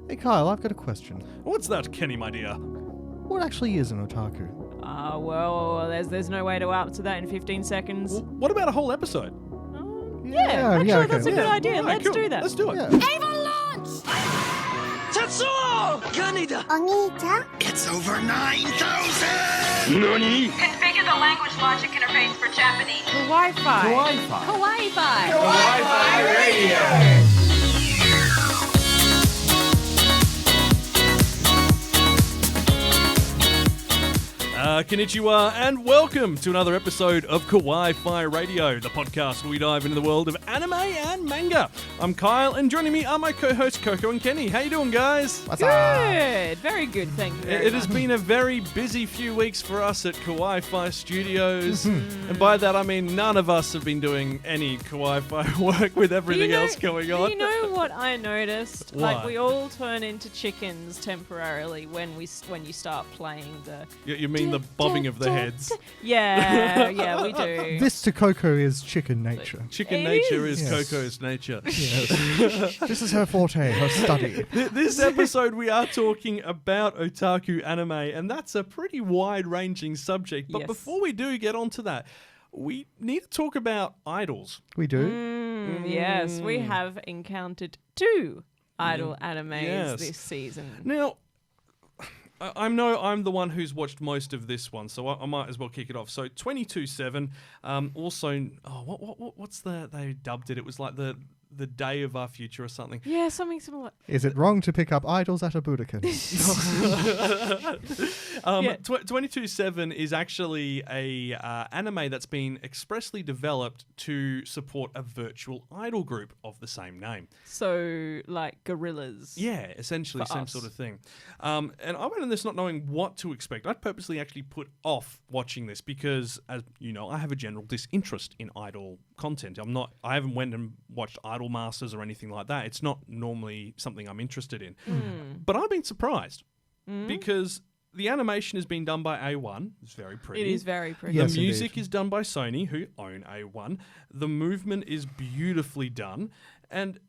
Hey Kyle, I've got a question. What's that, Kenny, my dear? What actually is an otaku? Well, there's no way to answer that in 15 seconds. Well, what about a whole episode? Actually, okay, that's a good idea. All right, Let's cool. do that. Let's do it. Yeah. It's over 9,000! Configure the language logic interface for Japanese. Kawaii-Fi. Kawaii-Fi. Kawaii-Fi Radio! Konnichiwa, and welcome to another episode of Kawaii-Fi Radio, the podcast where we dive into the world of anime and manga. I'm Kyle, and joining me are my co-hosts Coco and Kenny. How you doing, guys? What's up? Good. Very good. Thank you. It has been a very busy few weeks for us at Kawaii-Fi Studios, and by that I mean none of us have been doing any Kawaii-Fi work with everything else going on. You know what I noticed? What? Like, we all turn into chickens temporarily when you start playing the... You mean the bobbing of the heads? Yeah, we do. This to Coco is chicken nature. Chicken It nature is is. Coco's nature. Yes. This is her forte, her study. This episode we are talking about otaku anime, and that's a pretty wide-ranging subject. But Yes. before we do get onto that, we need to talk about idols. We do. Yes, we have encountered 2 idol animes Yes. this season. Now, I know I'm the one who's watched most of this one, so I might as well kick it off. So 22/7, also, what's they dubbed it? It was like the day of our future or something. Yeah, something similar. Is it wrong to pick up idols at a Budokan? 22/7 is actually a anime that's been expressly developed to support a virtual idol group of the same name. So, like, gorillas. Yeah, essentially For same us. sort of thing. And I went in this not knowing what to expect. I'd purposely actually put off watching this because, as you know, I have a general disinterest in idol content. I haven't went and watched Idol Masters or anything like that. It's not normally something I'm interested in. But I've been surprised because the animation has been done by A1. It's very pretty. It is very pretty. Yes, The music indeed. is done by Sony, who own A1. The movement is beautifully done, and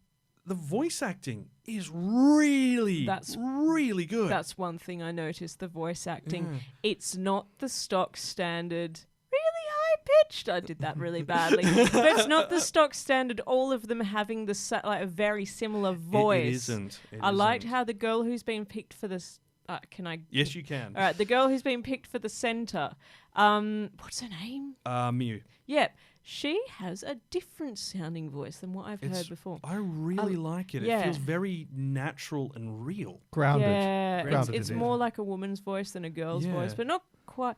the voice acting is really good. That's one thing I noticed, the voice acting. It's not the stock standard, really high-pitched. I did that really badly. But it's not the stock standard, all of them having a very similar voice. It isn't. I liked how the girl who's been picked for this... can I... Yes, you can. All right, the girl who's been picked for the centre. What's her name? Mew. Yep. She has a different sounding voice than what I've heard before. I really like it. yeah. It feels very natural and real. Grounded. Yeah, Grounded it's it is. more like a woman's voice than a girl's voice, Yeah. but not quite.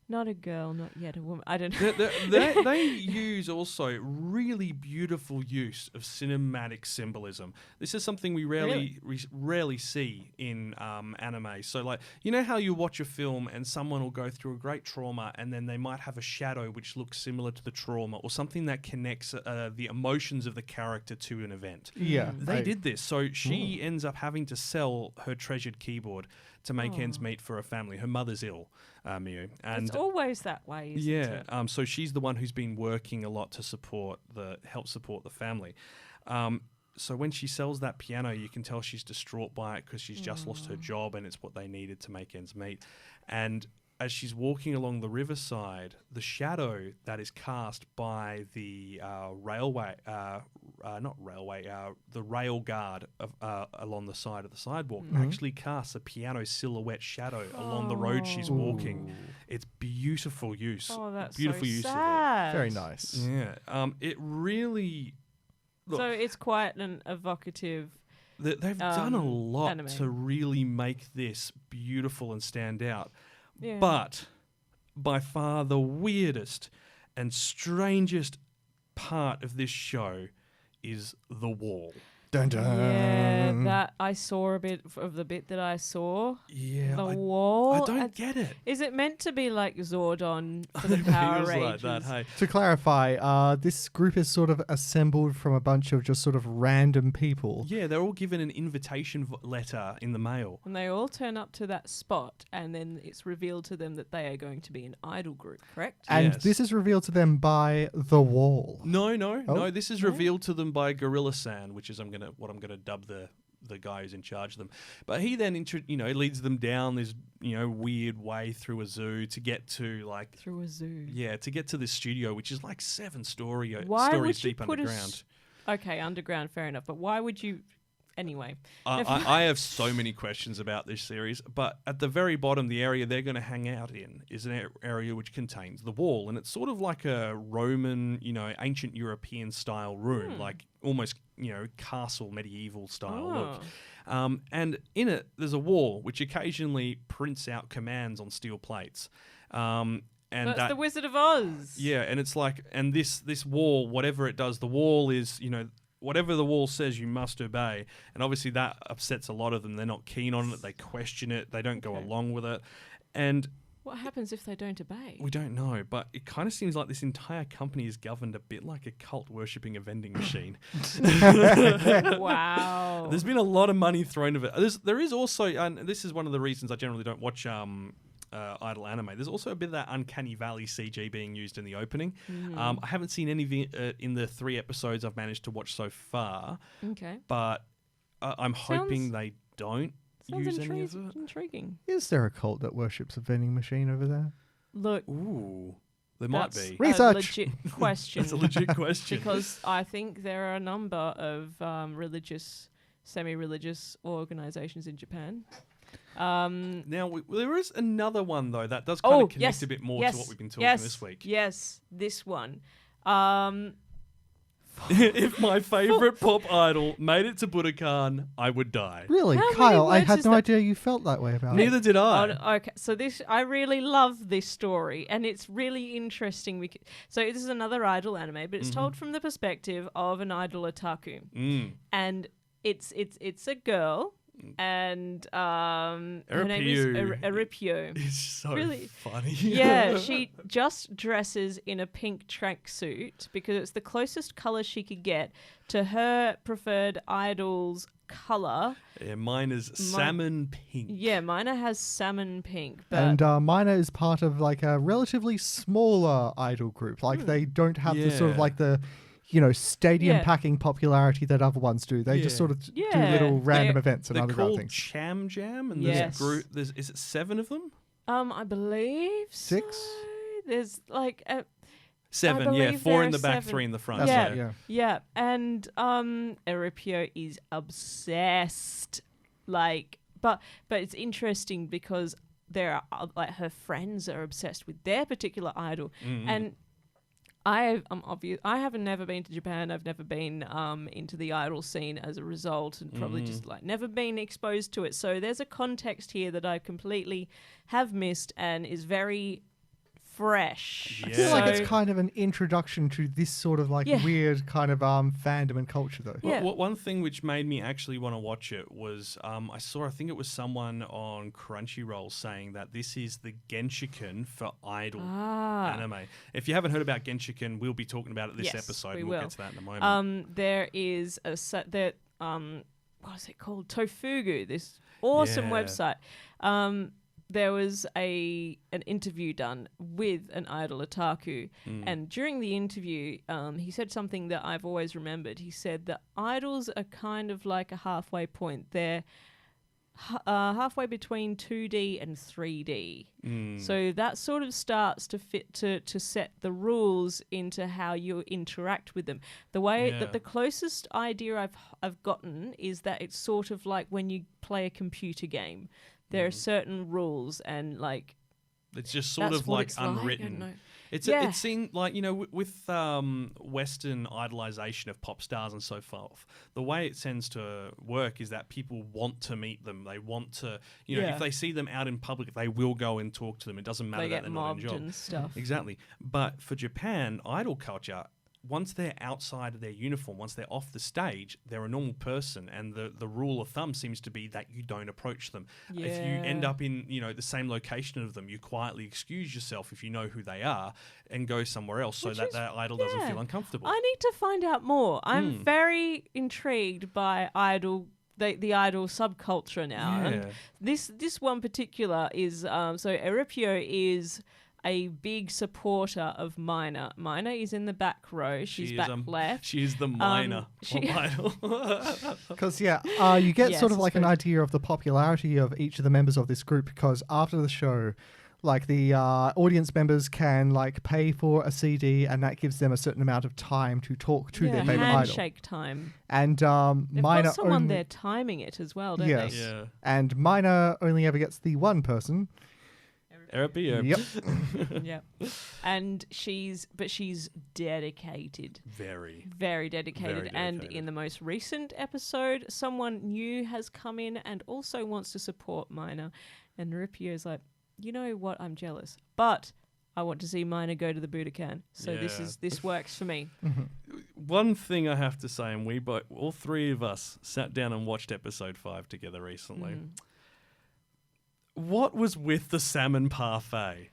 Not a girl, not yet a woman. I don't know. They use also really beautiful use of cinematic symbolism. This is something we rarely see in anime. So, like, you know how you watch a film and someone will go through a great trauma and then they might have a shadow which looks similar to the trauma or something that connects the emotions of the character to an event. Yeah. They did this. So she ends up having to sell her treasured keyboard to make ends meet for her family. Her mother's ill, Miu. And It's always that way, isn't it? so she's the one who's been working a lot to help support the family. So when she sells that piano, you can tell she's distraught by it because she's just lost her job and it's what they needed to make ends meet. And as she's walking along the riverside, the shadow that is cast by the the rail guard along the side of the sidewalk actually casts a piano silhouette shadow along the road she's walking. It's beautiful use. Oh, that's beautiful so use sad. Very nice. of it. Yeah. It really. Look, So it's quite an evocative. they've done a lot anime. to really make this beautiful and stand out. Yeah. But by far the weirdest and strangest part of this show is the wall. Dun dun. Yeah, that I saw a bit of the bit that I saw. Yeah, The wall. I don't get it. Is it meant to be like Zordon for the It Power feels Rangers? like that, hey. To clarify, this group is sort of assembled from a bunch of just sort of random people. Yeah, they're all given an invitation letter in the mail. And they all turn up to that spot, and then it's revealed to them that they are going to be an idol group, correct? And Yes. this is revealed to them by the wall. No. Oh. This is revealed to them by Gorilla-san, which is what I'm gonna dub the the guy who's in charge of them. But he then leads them down this weird way through a zoo to get to through a zoo. Yeah, to get to this studio, which is like 7 stories deep underground. Okay, underground, fair enough. But why would you? Anyway, I have so many questions about this series, but at the very bottom, the area they're going to hang out in is an area which contains the wall, and it's sort of like a Roman, ancient European style room, like almost, castle medieval style look. And in it, there's a wall which occasionally prints out commands on steel plates. And that's the Wizard of Oz. Yeah, and it's like, and this wall, whatever it does, the wall is, whatever the wall says, you must obey. And obviously that upsets a lot of them. They're not keen on it. They question it. They don't go along with it. And what happens if they don't obey? We don't know. But it kind of seems like this entire company is governed a bit like a cult worshipping a vending machine. Wow. There's been a lot of money thrown at it. There is also, and this is one of the reasons I generally don't watch idol anime. There's also a bit of that Uncanny Valley CG being used in the opening. I haven't seen any in the 3 episodes I've managed to watch so far. Okay. But I'm hoping they don't use any of it. Intriguing. Is there a cult that worships a vending machine over there? Look. Ooh. There might be. Research. A legit question. That's a legit question. Because I think there are a number of semi-religious organizations in Japan. Now, there is another one, though, that does kind of connect a bit more to what we've been talking this week. Yes, this one. If my favourite pop idol made it to Budokan, I would die. Really? How Kyle, I many had words no is idea you felt that way about it. Neither did I. Okay, so I really love this story, and it's really interesting. So this is another idol anime, but it's told from the perspective of an idol otaku, and it's a girl. And her name is Eripio. It's so really funny. Yeah, she just dresses in a pink tracksuit because it's the closest colour she could get to her preferred idol's colour. Yeah, mine is salmon pink. Yeah, mine has salmon pink. But And Mina is part of like a relatively smaller idol group. Like they don't have the sort of like the stadium packing popularity that other ones do. They just sort of do little random events and underground called things. Cham Jam, and Yes. there's a group. Is it 7 of them? I believe 6? so. There's like 7, believe 4 in there the are back, 7. 3 in the front. That's Yeah. right, yeah. Yeah, and Eripio is obsessed. But it's interesting because there are her friends are obsessed with their particular idol, and I have never been to Japan. I've never been into the idol scene as a result, and probably just never been exposed to it. So there's a context here that I completely have missed and is very fresh. I feel like it's kind of an introduction to this sort of weird kind of fandom and culture, though. Yeah. One thing which made me actually want to watch it was I think it was someone on Crunchyroll saying that this is the Genshiken for idol anime. If you haven't heard about Genshiken, we'll be talking about it this episode, and we'll get to that in a moment. There is what is it called? Tofugu, this awesome website. There was an interview done with an idol otaku, and during the interview, he said something that I've always remembered. He said that idols are kind of like a halfway point. They're halfway between 2D and 3D. So that sort of starts to fit to set the rules into how you interact with them. The way that the closest idea I've gotten is that it's sort of like when you play a computer game. There are certain rules, and it's just sort of like unwritten. It seemed like, with Western idolization of pop stars and so forth, the way it tends to work is that people want to meet them. They want to, if they see them out in public, they will go and talk to them. It doesn't matter that they're not in mobbed job. and stuff. Exactly. But for Japan, idol culture, once they're outside of their uniform, once they're off the stage, they're a normal person, and the rule of thumb seems to be that you don't approach them. Yeah. If you end up in the same location of them, you quietly excuse yourself if you know who they are and go somewhere else so that idol doesn't feel uncomfortable. I need to find out more. I'm very intrigued by idol. The idol subculture now. Yeah. And this one particular is so Eripio is a big supporter of Mina. Mina is in the back row. She's back left. She's the Mina of Idol. Because, you get sort of like an good. idea of the popularity of each of the members of this group, because after the show, like the audience members can like pay for a CD, and that gives them a certain amount of time to talk to their favorite idol. Handshake time. And They've Mina got someone only, there timing it as well, don't yes, they? Yeah. and Mina only ever gets the one person. Yep. Yep. And she's dedicated. Very. Very dedicated. Very And dedicated. in the most recent episode, someone new has come in and also wants to support Mina. And Ripio's like, you know what? I'm jealous, but I want to see Mina go to the Budokan. So this works for me. One thing I have to say, and all three of us sat down and watched episode 5 together recently. What was with the salmon parfait?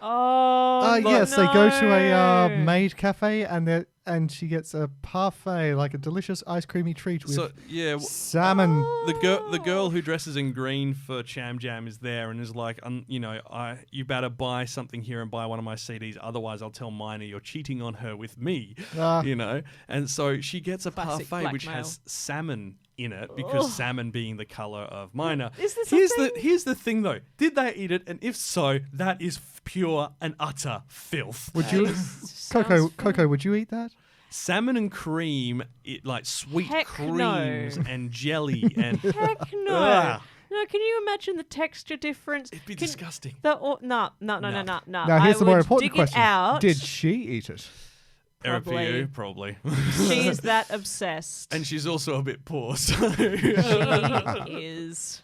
Oh, yes, they go to a no. maid cafe, and she gets a parfait, like a delicious ice creamy treat with salmon. The girl who dresses in green for Cham Jam is there and is like, you better buy something here and buy one of my CDs, otherwise I'll tell Mina you're cheating on her with me, And so she gets a Classic parfait which blackmail. has salmon in it, because salmon being the colour of Mina. Is this Here's the thing though. Did they eat it? And if so, that is pure and utter filth. Would you, Coco? Would you eat that? Salmon and cream, like sweet Heck creams no. and jelly and Heck no. Ah. No, can you imagine the texture difference? It'd be disgusting. No. Now I here's the more would important dig it question: out. did she eat it? Probably. Probably. She is that obsessed. And she's also a bit poor. So. She is.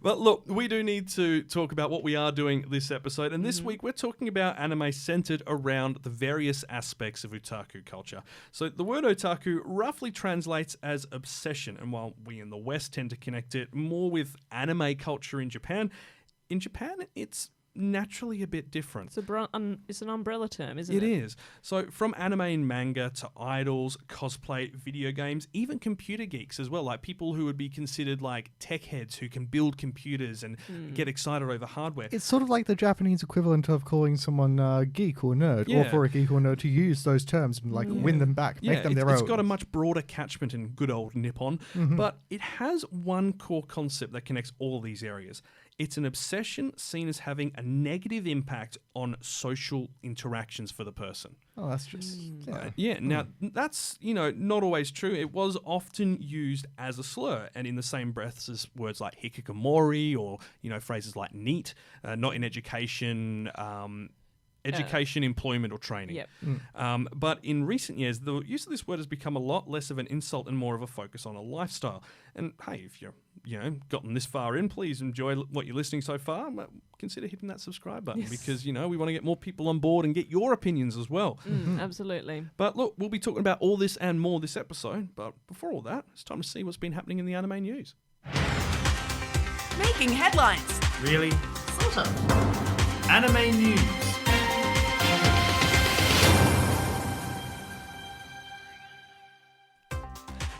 But look, we do need to talk about what we are doing this episode. And this week, we're talking about anime centered around the various aspects of otaku culture. So the word otaku roughly translates as obsession. And while we in the West tend to connect it more with anime culture in Japan it's naturally a bit different. It's an umbrella term, isn't it? It is. So from anime and manga to idols, cosplay, video games, even computer geeks as well, like people who would be considered like tech heads who can build computers and get excited over hardware. It's sort of like the Japanese equivalent of calling someone geek or nerd, or for a geek or nerd to use those terms and like win them back, make them their own. It's got a much broader catchment in good old Nippon, but it has one core concept that connects all these areas. It's an obsession seen as having a negative impact on social interactions for the person. Oh, that's just... Now, that's, not always true. It was often used as a slur, and in the same breaths as words like hikikomori or, phrases like NEET, not in education, employment, or training. Yep. But in recent years, the use of this word has become a lot less of an insult and more of a focus on a lifestyle. And hey, if you're, gotten this far in, please enjoy what you're listening so far. But consider hitting that subscribe button because, we want to get more people on board and get your opinions as well. Absolutely. But look, we'll be talking about all this and more this episode. But before all that, it's time to see what's been happening in the anime news. Making headlines. Really? Sort of. Anime news.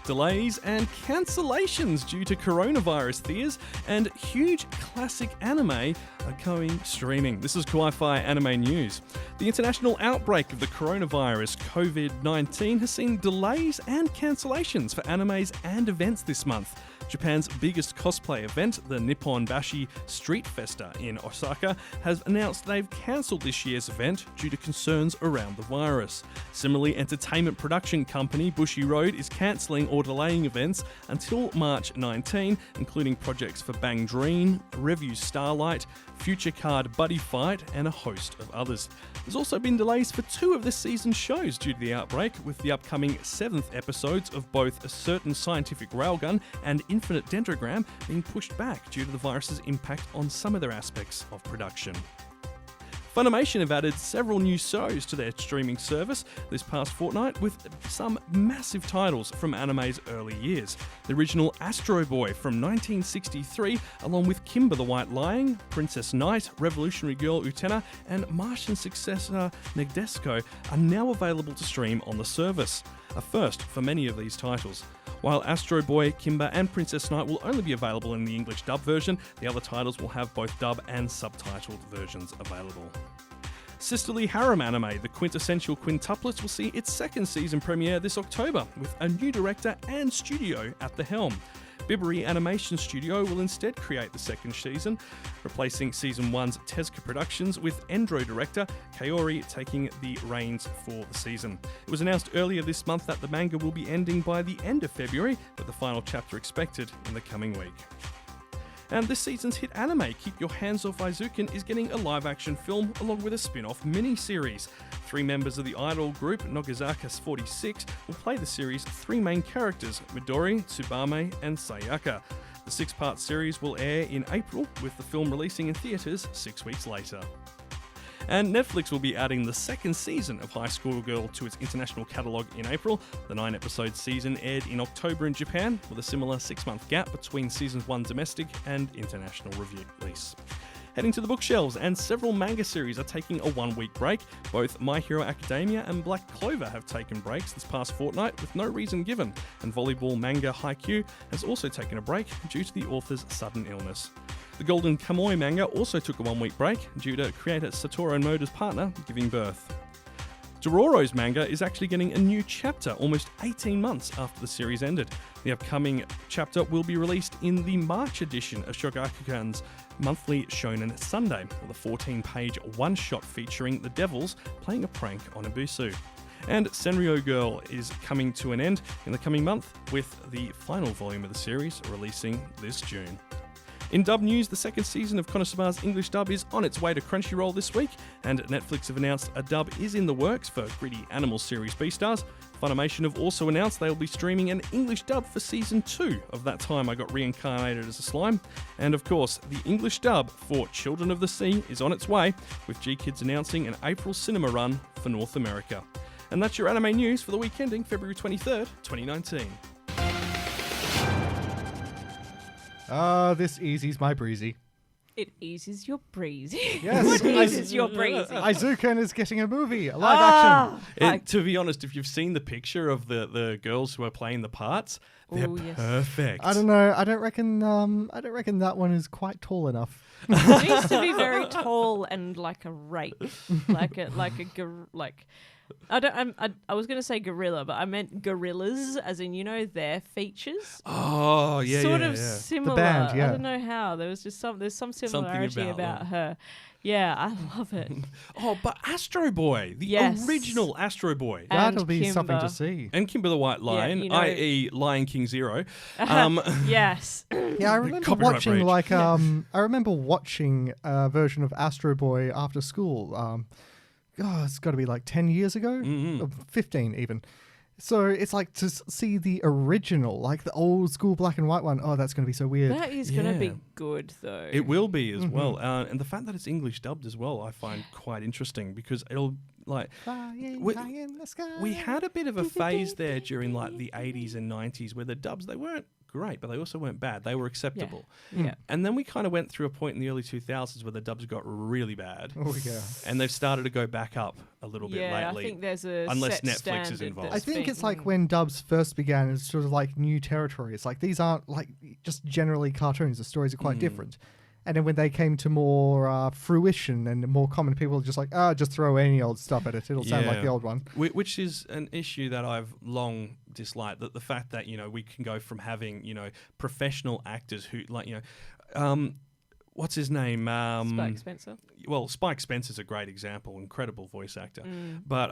Delays and cancellations due to coronavirus fears, and huge classic anime are going streaming. This is Kawaii-Fi Anime News. The international outbreak of the coronavirus COVID-19 has seen delays and cancellations for animes and events this month. Japan's biggest cosplay event, the Nippon Bashi Street Festa in Osaka, has announced they've cancelled this year's event due to concerns around the virus. Similarly, entertainment production company Bushi Road is cancelling or delaying events until March 19, including projects for Bang Dream, Revue Starlight, Future Card Buddy Fight, and a host of others. There's also been delays for 2 of this season's shows due to the outbreak, with the upcoming 7th episodes of both A Certain Scientific Railgun and Infinite Dendrogram being pushed back due to the virus's impact on some of their aspects of production. Funimation have added several new shows to their streaming service this past fortnight, with some massive titles from anime's early years. The original Astro Boy from 1963, along with Kimber the White Lion, Princess Knight, Revolutionary Girl Utena, and Martian successor Negdesko are now available to stream on the service, a first for many of these titles. While Astro Boy, Kimber, and Princess Knight will only be available in the English dub version, the other titles will have both dub and subtitled versions available. Sisterly harem anime, The Quintessential Quintuplets, will see its second season premiere this October, with a new director and studio at the helm. Biberi Animation Studio will instead create the second season, replacing Season 1's Tezuka Productions, with Endro director Kaori taking the reins for the season. It was announced earlier this month that the manga will be ending by the end of February, with the final chapter expected in the coming week. And this season's hit anime, Keep Your Hands Off Aizuken, is getting a live-action film along with a spin-off mini-series. 3 members of the idol group, Nogizaka 46, will play the series' 3 main characters, Midori, Tsubame, and Sayaka. The 6-part series will air in April, with the film releasing in theatres 6 weeks later. And Netflix will be adding the second season of High School Girl to its international catalogue in April. The 9-episode season aired in October in Japan, with a similar 6-month gap between Seasons 1 domestic and international release. Heading to the bookshelves, and several manga series are taking a 1-week break. Both My Hero Academia and Black Clover have taken breaks this past fortnight with no reason given, and volleyball manga Haikyuu has also taken a break due to the author's sudden illness. The Golden Kamuy manga also took a 1-week break due to creator Satoru Moto's partner giving birth. Dororo's manga is actually getting a new chapter almost 18 months after the series ended. The upcoming chapter will be released in the March edition of Shogakukan's monthly Shonen Sunday, with a 14-page one-shot featuring the Devils playing a prank on Ebisu. And Senryo Girl is coming to an end in the coming month, with the final volume of the series releasing this June. In dub news, the second season of Konosuba's English dub is on its way to Crunchyroll this week, and Netflix have announced a dub is in the works for gritty animal series Beastars. Funimation have also announced they will be streaming an English dub for Season 2 of That Time I Got Reincarnated as a Slime. And of course, the English dub for Children of the Sea is on its way, with G-Kids announcing an April cinema run for North America. And that's your anime news for the week ending February 23rd, 2019. This eases my breezy. It eases your breezy. Yes. What eases your breezy? Aizuken is getting a movie, a live action. To be honest, if you've seen the picture of the girls who are playing the parts, they're perfect. I don't know. I don't reckon that one is quite tall enough. It needs to be very tall and like a rake, I was going to say gorilla, but I meant gorillas, as in, their features. Oh, yeah, sort of similar. The band, yeah. I don't know how. There's some similarity about her. Yeah, I love it. Oh, but Astro Boy, the original Astro Boy. That'll be Kimber. something to see. And Kimber the White Lion, i.e. Lion King Zero. Yes. Yeah, I remember watching a version of Astro Boy after school. It's got to be like 10 years ago, 15 even. So it's like to see the original, like the old school black and white one. Oh, that's going to be so weird. That is going to be good, though. It will be as well. And the fact that it's English dubbed as well, I find quite interesting, because it'll like we had a bit of a phase there during like the 80s and 90s where the dubs, they weren't great, but they also weren't bad. They were acceptable. Yeah. And then we kind of went through a point in the early 2000s where the dubs got really bad. Oh, yeah. And they've started to go back up a little bit lately. I think there's a unless set Netflix is involved. I think it's like when dubs first began, it's sort of like new territory. It's like these aren't like just generally cartoons. The stories are quite different. And then when they came to more fruition and more common, people are just like, just throw any old stuff at it. It'll sound like the old one. Which is an issue that I've long disliked. That the fact that, we can go from having, professional actors who, like, what's his name? Spike Spencer. Well, Spike Spencer's a great example, incredible voice actor. But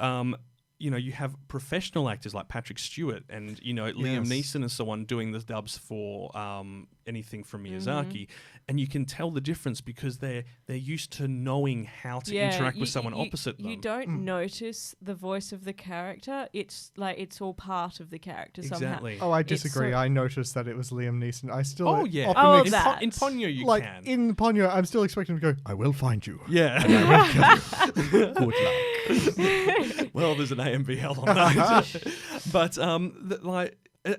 you have professional actors like Patrick Stewart and, Liam Neeson and so on doing the dubs for anything from Miyazaki. And you can tell the difference because they're used to knowing how to interact with someone opposite them. You don't notice the voice of the character. It's like it's all part of the character somehow. Oh, I disagree. I noticed that it was Liam Neeson. I still in Ponyo you can. In Ponyo, I'm still expecting him to go, I will find you. Yeah. And I will kill you. Good luck. Well, there's an AMVL on that. But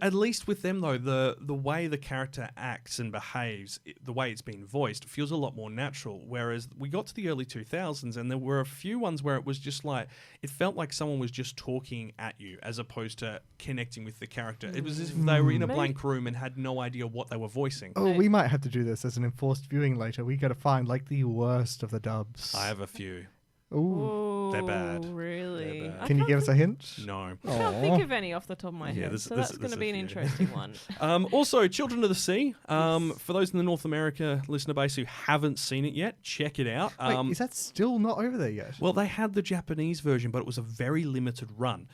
at least with them though, the way the character acts and behaves, the way it's been voiced, feels a lot more natural. Whereas we got to the early 2000s and there were a few ones where it was just like, it felt like someone was just talking at you as opposed to connecting with the character. It was as if they were in a blank room and had no idea what they were voicing. Oh, we might have to do this as an enforced viewing later. We got to find like the worst of the dubs. I have a few. Ooh. They're bad. Really? They're bad. Can you give us a hint? No. I can't think of any off the top of my head, so that's going to be an interesting one. Also, Children of the Sea. For those in the North America listener base who haven't seen it yet, check it out. Wait, is that still not over there yet? Well, they had the Japanese version, but it was a very limited run.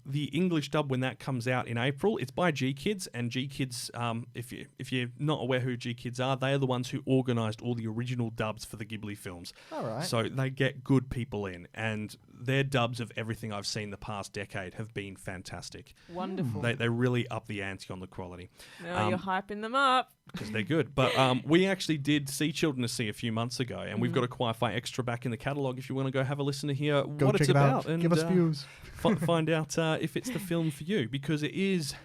The English dub, when that comes out in April, it's by G-Kids, and G-Kids, if you're not aware who G-Kids are, they are the ones who organised all the original dubs for the Ghibli films. All right. So they get good people in, and their dubs of everything I've seen the past decade have been fantastic. Wonderful. They really up the ante on the quality. No, you're hyping them up. Because they're good. But we actually did see Children of the Sea a few months ago, and we've got a Kawaii-Fi extra back in the catalogue if you want to go have a listen to hear what it's about. And give us views. Find out if it's the film for you, because it's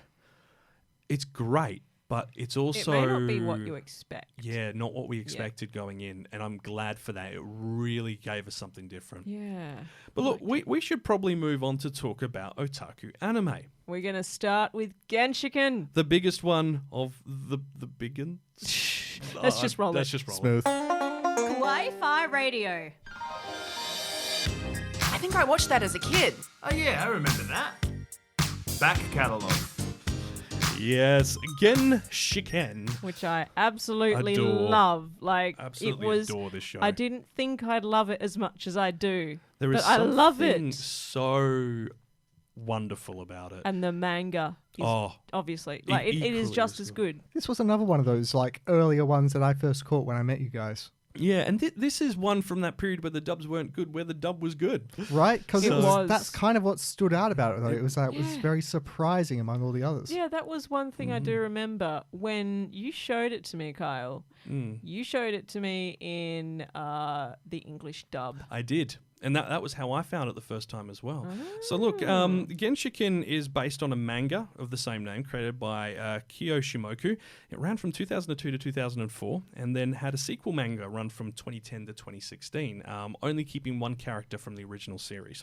great. But it's also... It may not be what you expect. Yeah, not what we expected going in. And I'm glad for that. It really gave us something different. Yeah. But look, we should probably move on to talk about otaku anime. We're going to start with Genshiken. The biggest one of the biggins. Let's just roll it. Let's just roll Smooth. Kawaii-Fi Radio. I think I watched that as a kid. Oh yeah, I remember that. Back catalogue. Yes, Genshiken. Which I absolutely Adore. love. Like, Absolutely it was... adore this show. I didn't think I'd love it as much as I do. There is but I love something it. so wonderful about it. And the manga is obviously... Like, it is equally just as good. This was another one of those like earlier ones that I first caught when I met you guys. Yeah, and this is one from that period where the dubs weren't good, where the dub was good. Right? Because It was. that's kind of what stood out about it, though. It was very surprising among all the others. Yeah, that was one thing I do remember. When you showed it to me, Kyle, you showed it to me in the English dub. I did. And that was how I found it the first time as well. So look, Genshiken is based on a manga of the same name created by Kyo Shimoku. It ran from 2002 to 2004 and then had a sequel manga run from 2010 to 2016, only keeping one character from the original series.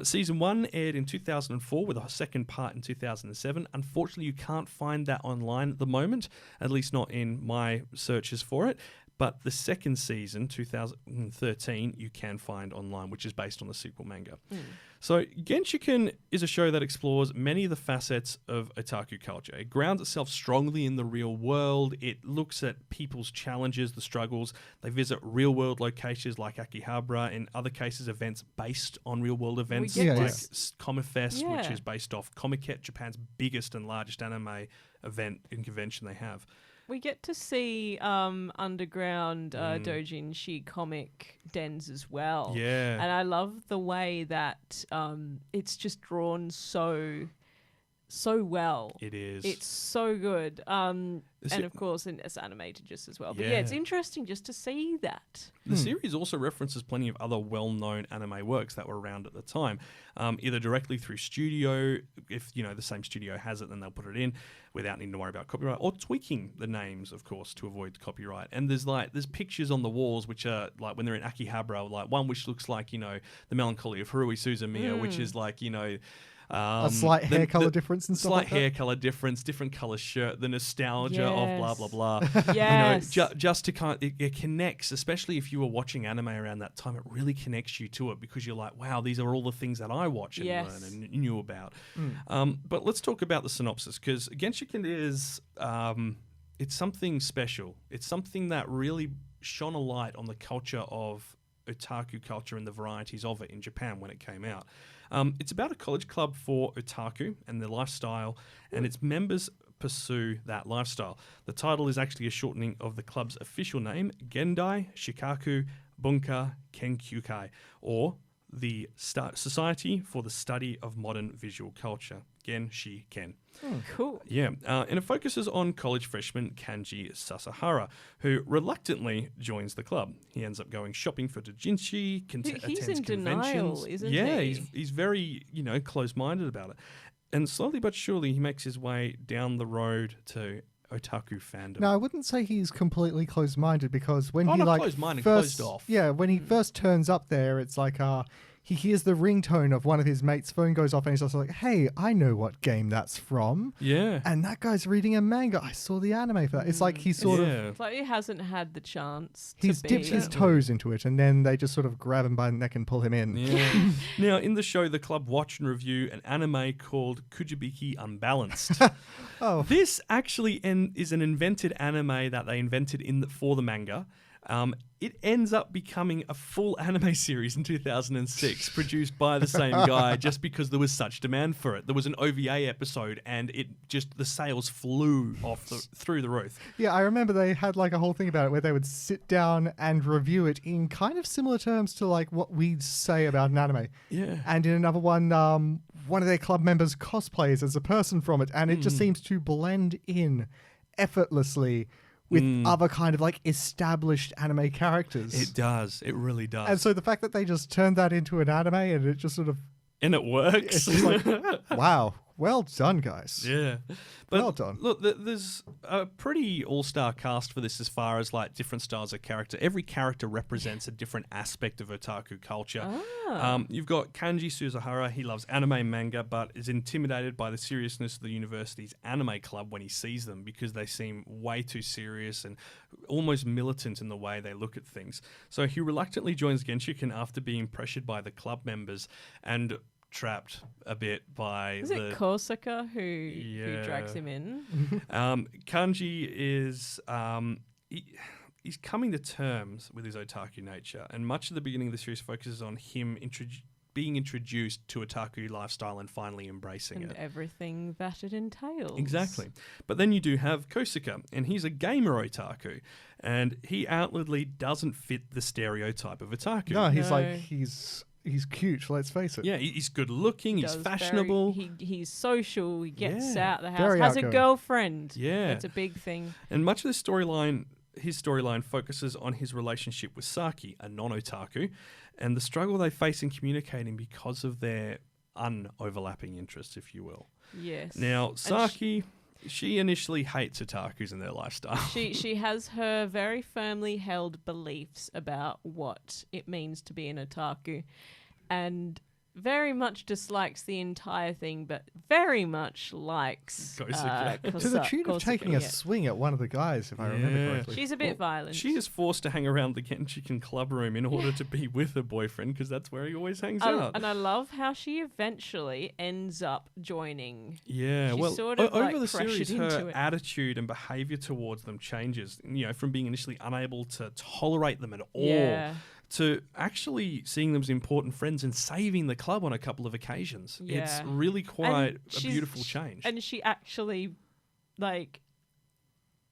Season 1 aired in 2004 with a second part in 2007. Unfortunately, you can't find that online at the moment, at least not in my searches for it. But the second season, 2013, you can find online, which is based on the sequel manga. So Genshiken is a show that explores many of the facets of otaku culture. It grounds itself strongly in the real world. It looks at people's challenges, the struggles. They visit real-world locations like Akihabara, in other cases, events based on real-world events like Comifest, which is based off Comiket, Japan's biggest and largest anime event and convention they have. We get to see underground doujinshi comic dens as well. Yeah. And I love the way that it's just drawn so well. It is. It's so good. And of course, it's animated just as well. But yeah, it's interesting just to see that. The series also references plenty of other well-known anime works that were around at the time, either directly through studio, if the same studio has it, then they'll put it in without needing to worry about copyright, or tweaking the names, of course, to avoid copyright. And there's pictures on the walls which are like when they're in Akihabara, like one which looks like the Melancholy of Haruhi Suzumiya, which is like a slight hair color difference and stuff like that. Slight hair color difference, different color shirt, the nostalgia of blah, blah, blah. Yes. Just to kind of, it connects, especially if you were watching anime around that time, it really connects you to it because you're like, wow, these are all the things that I watch and learn and knew about. But let's talk about the synopsis, because Genshiken is, it's something special. It's something that really shone a light on the culture of otaku culture and the varieties of it in Japan when it came out. It's about a college club for otaku and their lifestyle, and its members pursue that lifestyle. The title is actually a shortening of the club's official name, Gendai Shikaku Bunka Kenkyukai, or the Society for the Study of Modern Visual Culture, Genshiken. Cool. Yeah, and it focuses on college freshman Kanji Sasahara, who reluctantly joins the club. He ends up going shopping for doujinshi, attends in conventions. denial, isn't he? Yeah, he's very, close-minded about it. And slowly but surely, he makes his way down the road to otaku fandom. No, I wouldn't say he's completely closed-minded, because when he not like closed-minded, first, closed off. Yeah, when he first turns up there, it's like he hears the ringtone of one of his mates' phone goes off and he's also like, hey, I know what game that's from. Yeah. And that guy's reading a manga. I saw the anime for that. It's like he's sort of... It's like he hasn't had the chance He's dipped his toes into it and then they just sort of grab him by the neck and pull him in. Yeah. Now, in the show, the club watch and review an anime called Kujibiki Unbalanced. This actually is an invented anime that they invented for the manga. It ends up becoming a full anime series in 2006, produced by the same guy, just because there was such demand for it. There was an OVA episode, and the sales flew through the roof. Yeah, I remember they had like a whole thing about it where they would sit down and review it in kind of similar terms to like what we'd say about an anime. Yeah. And in another one, one of their club members cosplays as a person from it, and it just seems to blend in effortlessly with other kind of like established anime characters. It does. It really does. And so the fact that they just turned that into an anime and it just sort of... And it works. It's just like, wow, well done, guys. Yeah. But well done. Look, there's a pretty all-star cast for this as far as like different styles of character. Every character represents a different aspect of otaku culture. You've got Kanji Suzuhara. He loves anime and manga, but is intimidated by the seriousness of the university's anime club when he sees them because they seem way too serious and almost militant in the way they look at things. So he reluctantly joins Genshiken after being pressured by the club members and trapped a bit by Is it Kosaka who drags him in? Kanji is he's coming to terms with his otaku nature, and much of the beginning of the series focuses on him being introduced to otaku lifestyle and finally embracing it. And everything that it entails. Exactly. But then you do have Kosaka, and he's a gamer otaku, and he outwardly doesn't fit the stereotype of otaku. No, he's cute, let's face it. Yeah, he's good looking, he's fashionable. He's social, he gets out the house, very has outgoing. a girlfriend. Yeah. It's a big thing. And much of his storyline focuses on his relationship with Saki, a non-otaku, and the struggle they face in communicating because of their un-overlapping interests, if you will. Yes. Now, Saki... She initially hates otakus and their lifestyle. She has her very firmly held beliefs about what it means to be an otaku, and very much dislikes the entire thing, but very much likes Kosaka. To the tune of taking a swing at one of the guys, if I remember correctly. She's a bit violent. She is forced to hang around the Genshiken club room in order to be with her boyfriend, because that's where he always hangs out. And I love how she eventually ends up joining. Yeah, She's well, sort of over like the series, pressured her into it. attitude and behaviour towards them changes. You know, from being initially unable to tolerate them at all. Yeah. To actually seeing them as important friends and saving the club on a couple of occasions. Yeah. It's really quite a beautiful change. And she actually, like,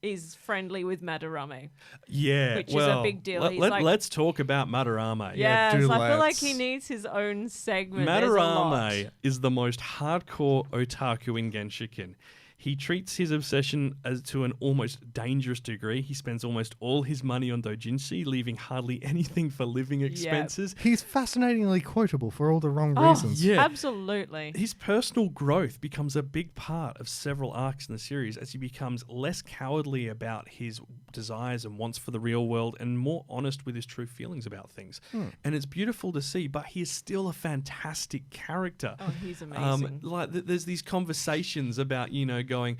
is friendly with Madarame. Yeah, which is a big deal. Let's talk about Madarame. Yeah, so I feel like he needs his own segment. Madarame is the most hardcore otaku in Genshiken. He treats his obsession as to an almost dangerous degree. He spends almost all his money on doujinshi, leaving hardly anything for living expenses. He's fascinatingly quotable for all the wrong reasons. Yeah. Absolutely. His personal growth becomes a big part of several arcs in the series as he becomes less cowardly about his desires and wants for the real world and more honest with his true feelings about things. And it's beautiful to see, but he is still a fantastic character. Oh, he's amazing. There's these conversations about, going,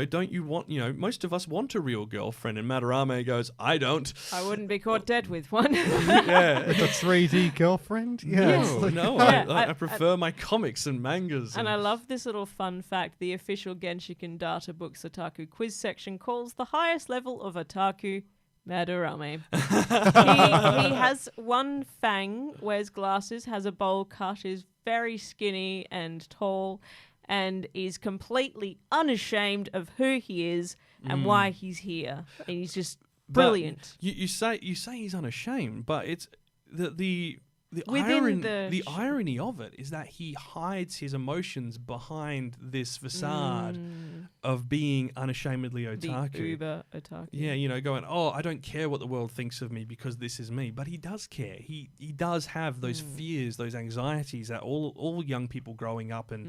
don't you want, most of us want a real girlfriend. And Madarame goes, I don't. I wouldn't be caught dead with one. Yeah. With a 3D girlfriend? No, I prefer my comics and mangas. And I love this little fun fact. The official Genshiken data book's otaku quiz section calls the highest level of otaku Madarame. he has one fang, wears glasses, has a bowl cut, is very skinny and tall, and is completely unashamed of who he is and why he's here. And he's just brilliant. But you say he's unashamed, but it's the irony of it is that he hides his emotions behind this facade of being unashamedly The otaku. uber otaku. Yeah, going, I don't care what the world thinks of me because this is me. But he does care. He does have those fears, those anxieties that all young people growing up and,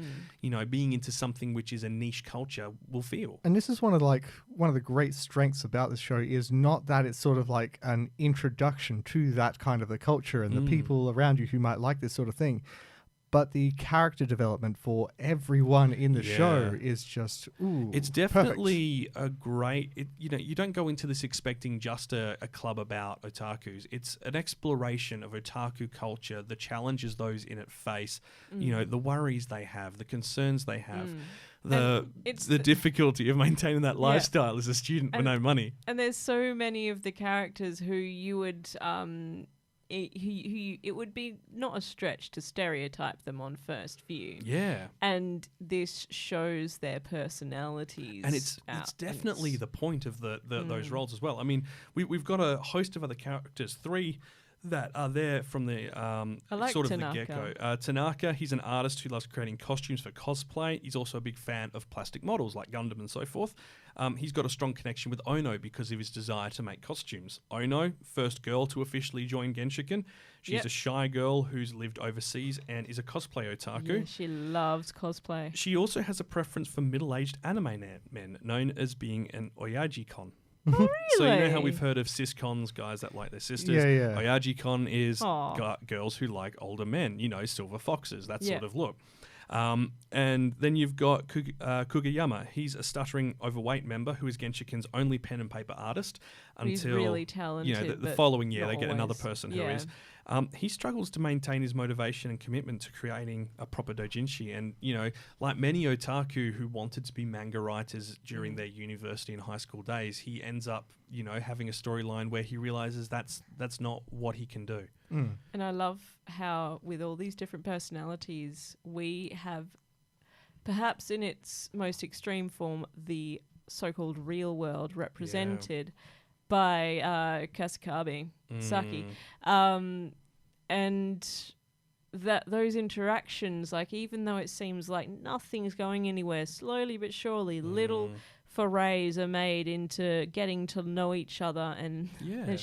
being into something which is a niche culture will feel. And this is one of the great strengths about this show is not that it's sort of like an introduction to that kind of the culture and the people around you who might like this sort of thing. But the character development for everyone in the show is just, it's definitely a great, you don't go into this expecting just a club about otakus. It's an exploration of otaku culture, the challenges those in it face, the worries they have, the concerns they have. The difficulty of maintaining that lifestyle as a student with no money. And there's so many of the characters who you would... it would be not a stretch to stereotype them on first view. Yeah. And this shows their personalities. And it's definitely the point of those roles as well. I mean, we've got a host of other characters, 3 that are there from the sort of Tanaka. the get-go. Tanaka, he's an artist who loves creating costumes for cosplay. He's also a big fan of plastic models like Gundam and so forth. He's got a strong connection with Ono because of his desire to make costumes. Ono, first girl to officially join Genshiken. She's a shy girl who's lived overseas and is a cosplay otaku. Yeah, she loves cosplay. She also has a preference for middle-aged anime men, known as being an oyaji-kon. Oh, really? So you know how we've heard of cis-cons, guys that like their sisters? Yeah. Oyaji-kon is girls who like older men, silver foxes, that sort of look. And then you've got Kugayama. He's a stuttering overweight member who is Genshiken's only pen and paper artist until he's really talented. The following year they get always. another person who is. He struggles to maintain his motivation and commitment to creating a proper doujinshi. And, like many otaku who wanted to be manga writers during their university and high school days, he ends up, having a storyline where he realizes that's not what he can do. And I love how with all these different personalities, we have perhaps in its most extreme form, the so-called real world represented by Kasakabe Saki. And that those interactions, like even though it seems like nothing's going anywhere, slowly but surely little forays are made into getting to know each other. And then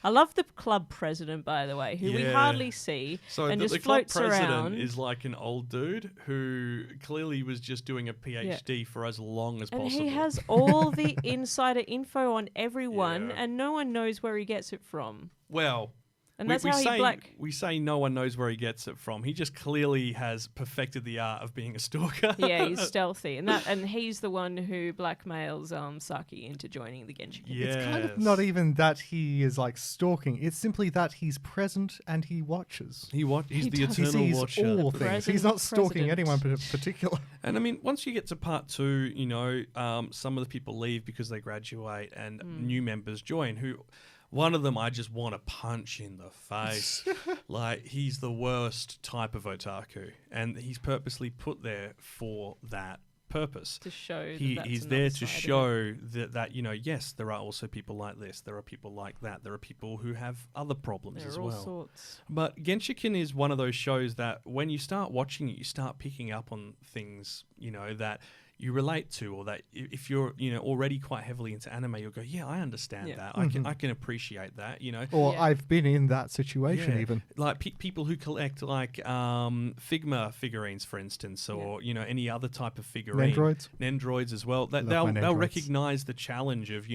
I love the club president, by the way, who we hardly see. So and just the club floats president around. is like an old dude who clearly was just doing a PhD for as long as possible. And he has all the insider info on everyone, and no one knows where he gets it from. Well, and that's how we say no one knows where he gets it from. He just clearly has perfected the art of being a stalker. Yeah, he's stealthy, and he's the one who blackmails Saki into joining the Genshiken. Yes. It's kind of not even that he is like stalking. It's simply that he's present and he watches. He's the He eternal sees watcher. all things. He's not stalking anyone in particular. And I mean, once you get to part 2, some of the people leave because they graduate and new members join who... One of them I just want to punch in the face. Like, he's the worst type of otaku. And he's purposely put there for that purpose. To show he's there to show that, yes, there are also people like this. There are people like that. There are people who have other problems as well. There are all sorts. But Genshiken is one of those shows that when you start watching it, you start picking up on things, that... you relate to, or that if you're already quite heavily into anime, you'll go, I understand that. I can appreciate that. Or I've been in that situation even. Like people who collect like Figma figurines, for instance, or any other type of figurine. Nendroids as well. They'll recognize the challenge of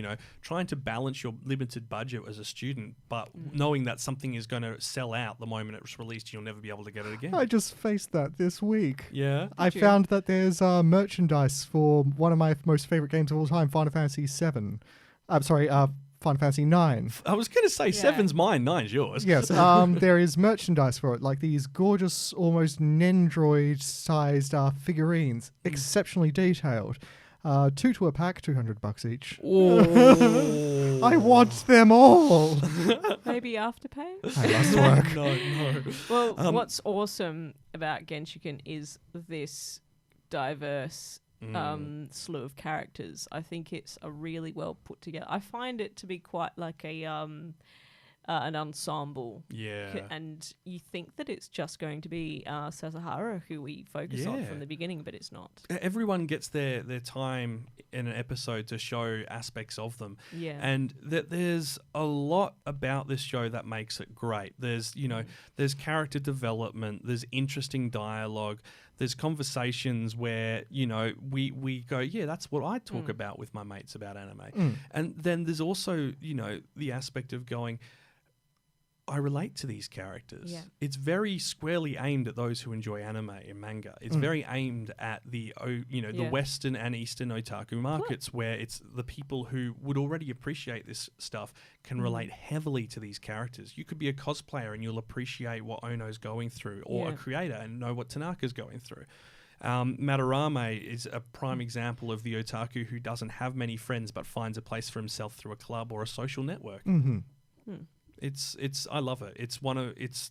trying to balance your limited budget as a student, but knowing that something is going to sell out the moment it's released, you'll never be able to get it again. I just faced that this week. Yeah, I found that there's merchandise for one of my most favorite games of all time, Final Fantasy VII. Final Fantasy 9. I was going to say 7's mine, 9's yours. Yes, there is merchandise for it, like these gorgeous, almost Nendroid-sized figurines, exceptionally detailed. 2 to a pack, $200 each. Oh. I want them all. Maybe Afterpay? I must work. No. Well, what's awesome about Genshiken is this diverse slew of characters. I think it's a really well put together. I find it to be quite like a an ensemble. Yeah. And you think that it's just going to be Sasahara, who we focus on from the beginning, but it's not. Everyone gets their time in an episode to show aspects of them. Yeah. And there's a lot about this show that makes it great. There's, there's character development, there's interesting dialogue, there's conversations where, we go, yeah, that's what I talk about with my mates about anime. And then there's also, the aspect of going, I relate to these characters. Yeah. It's very squarely aimed at those who enjoy anime and manga. It's very aimed at the Western and Eastern otaku markets, where it's the people who would already appreciate this stuff can relate heavily to these characters. You could be a cosplayer and you'll appreciate what Ono's going through, or a creator and know what Tanaka's going through. Madarame is a prime example of the otaku who doesn't have many friends but finds a place for himself through a club or a social network. I love it. It's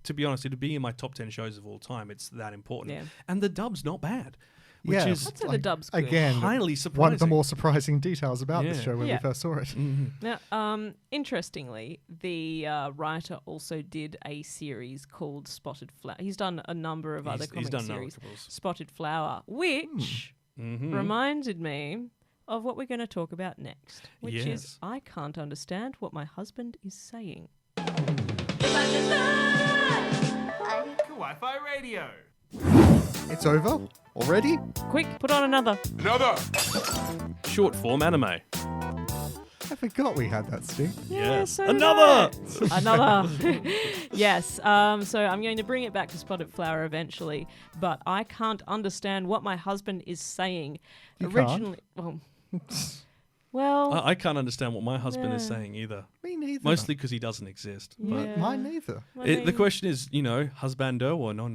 to be honest, it'd be in my top 10 shows of all time. It's that important. Yeah. And the dub's not bad. Which is I'd say the dub's good. Again, highly surprising. One of the more surprising details about this show when we first saw it. Now, interestingly, the writer also did a series called Spotted Flower. He's done a number of other comic series. Spotted Flower, which reminded me of what we're going to talk about next, which is I can't understand what my husband is saying. Kawaii-Fi Radio. It's over? Already? Quick, put on another. Short form anime. I forgot we had that, Steve. Yeah, so another! Another. Yes. So I'm going to bring it back to Spotted Flower eventually, but I can't understand what my husband is saying. You Originally, well, I can't understand what my husband is saying either. Me neither. Mostly because he doesn't exist. Yeah. Mine neither. The question is, husbando or no.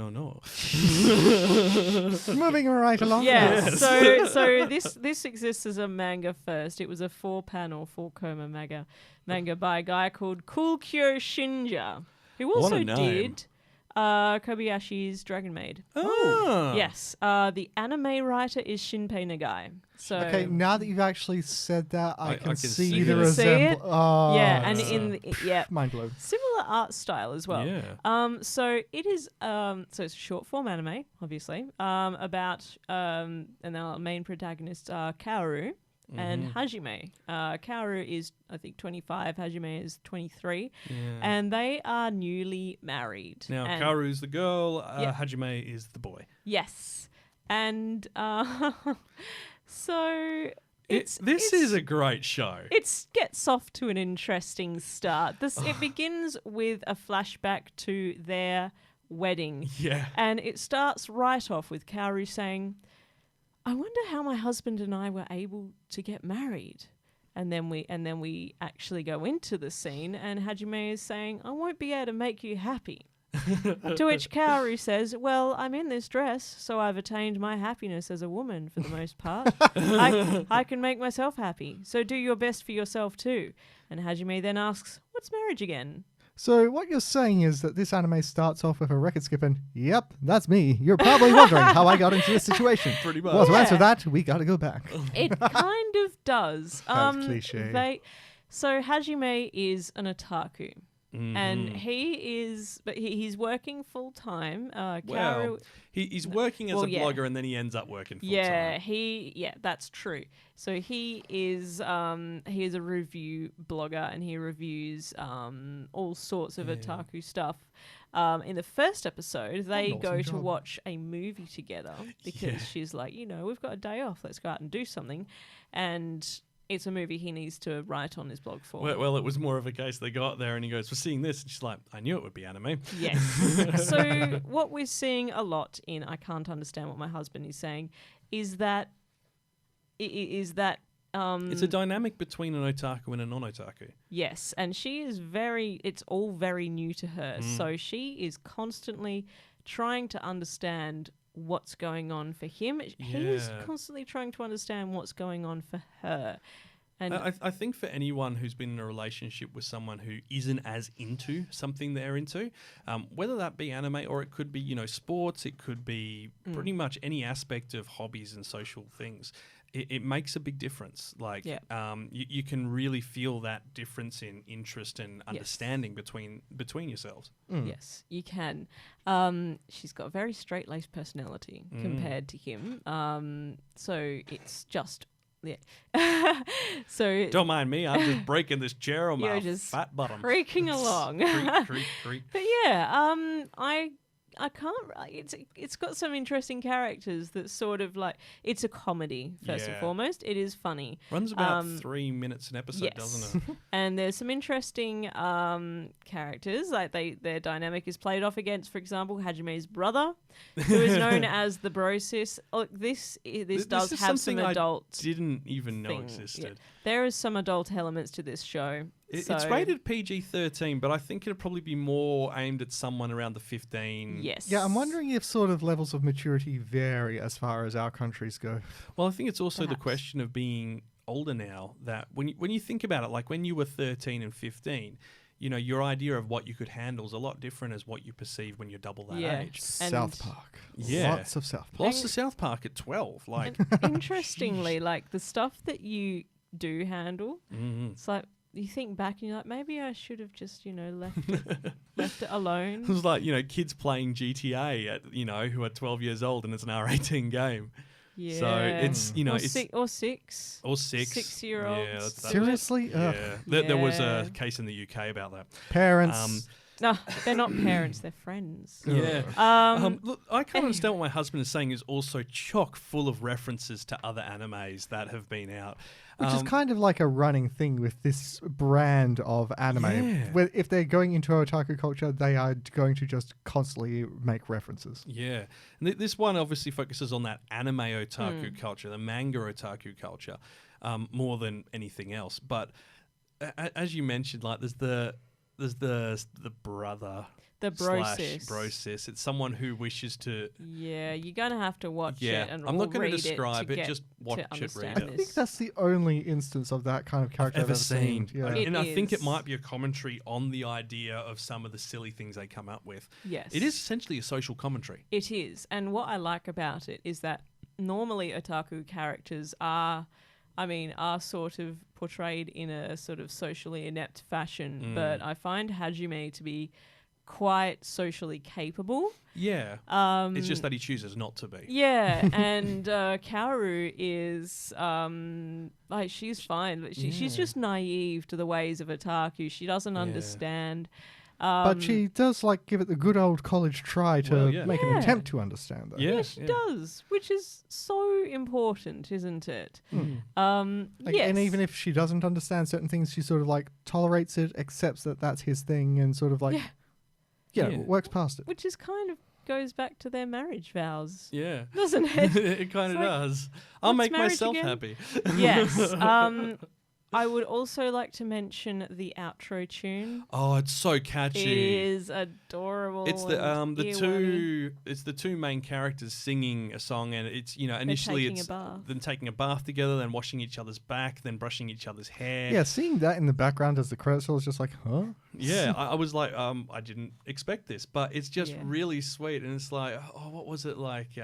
Moving right along. Yes. So this exists as a manga first. It was a 4-panel, 4-coma manga by a guy called Coolkyo Shinja, who also did Kobayashi's Dragon Maid. Oh. Yes. The anime writer is Shinpei Nagai. So okay, now that you've actually said that, I can see the the resemblance. Oh, yeah, and mind blown. Similar art style as well. Yeah. So it is. So it's a short form anime, obviously. About and our main protagonists are Kaoru and Hajime. Kaoru is, I think, 25. Hajime is 23, and they are newly married. Now, Kaoru's the girl. Hajime is the boy. Yes, and so. This is a great show. It gets off to an interesting start. It begins with a flashback to their wedding. Yeah. And it starts right off with Kaoru saying, I wonder how my husband and I were able to get married. And then we actually go into the scene and Hajime is saying, I won't be able to make you happy. To which Kaoru says, well, I'm in this dress, so I've attained my happiness as a woman for the most part. I can make myself happy, so do your best for yourself too. And Hajime then asks, what's marriage again? So what you're saying is that this anime starts off with a record skip and, yep, that's me. You're probably wondering how I got into this situation. Pretty much. Well, to answer that, we got to go back. It kind of does. That's cliche. So Hajime is an otaku. And he's working full time. He's working as a blogger, and then he ends up working full time. That's true. So he is a review blogger, and he reviews all sorts of otaku stuff. In the first episode, they go to watch a movie together because she's like, we've got a day off, let's go out and do something, and it's a movie he needs to write on his blog for. Well, it was more of a case they got there and he goes, we're seeing this. And she's like, I knew it would be anime. Yes. So what we're seeing a lot in I Can't Understand What My Husband Is Saying is that it's a dynamic between an otaku and a non-otaku. Yes. And she is it's all very new to her. So she is constantly trying to understand what's going on for him. He's constantly trying to understand what's going on for her. And I think for anyone who's been in a relationship with someone who isn't as into something they're into, whether that be anime or it could be, sports, it could be pretty much any aspect of hobbies and social things. it makes a big difference. Like, you can really feel that difference in interest and understanding between yourselves. Yes, you can. She's got a very straight-laced personality compared to him. So it's just... Yeah. So don't mind me. I'm just breaking this chair on my just fat bottom. Creaking along. creak. But yeah, I can't. It's got some interesting characters that sort of like it's a comedy first and foremost. It is funny. Runs about 3 minutes an episode, doesn't it? And there's some interesting characters. Like their dynamic is played off against, for example, Hajime's brother, who is known as the Brosis. Look, this does have some adult. I didn't even know thing. existed. Yeah. There is some adult elements to this show. It's rated PG-13, but I think it'd probably be more aimed at someone around the 15. Yes. Yeah, I'm wondering if sort of levels of maturity vary as far as our countries go. Well, I think it's also the question of being older now, that when you think about it, like when you were 13 and 15, you know, your idea of what you could handle is a lot different as what you perceive when you're double that age. South Park. Yeah. Lots of South Park. Lots of South Park at 12. Like, interestingly, like the stuff that you do handle, it's like, you think back and you're like, maybe I should have just, left it alone. It was like, kids playing GTA at, who are 12 years old, and it's an R18 game. Yeah. So it's, or six. 6-year-olds. Yeah, seriously? Yeah. There was a case in the UK about that. Parents. No, they're not parents, they're friends. Yeah. Look, I can't understand what my husband is saying is also chock full of references to other animes that have been out. Which is kind of like a running thing with this brand of anime. Yeah. Where if they're going into otaku culture, they are going to just constantly make references. Yeah. And this one obviously focuses on that anime otaku culture, the manga otaku culture, more than anything else. But as you mentioned, like there's the brother. The brosis. Brosis. It's someone who wishes to... Yeah, you're going to have to watch it and I'm not going to describe it, just watch it, read it. I think that's the only instance of that kind of character I've ever seen. Yeah. And I think it might be a commentary on the idea of some of the silly things they come up with. Yes. It is essentially a social commentary. It is. And what I like about it is that normally otaku characters are sort of portrayed in a sort of socially inept fashion, but I find Hajime to be quite socially capable. Yeah. It's just that he chooses not to be. Yeah, and Kaoru is she's fine, but she's just naive to the ways of otaku. She doesn't understand. But she does give it the good old college try to make an attempt to understand that. Yeah, she does, which is so important, isn't it? Yes. And even if she doesn't understand certain things, she sort of tolerates it, accepts that that's his thing, and sort of works past it. Which is kind of goes back to their marriage vows. Yeah. Doesn't it? It kind of does. I'll make myself happy. Yes. I would also like to mention the outro tune. Oh, it's so catchy. It is adorable. It's the two main characters singing a song, and it's initially it's them taking a bath together, then washing each other's back, then brushing each other's hair. Yeah, seeing that in the background as the credits roll is just like, huh? Yeah, I was like, I didn't expect this, but it's just really sweet, and it's like, oh, what was it like?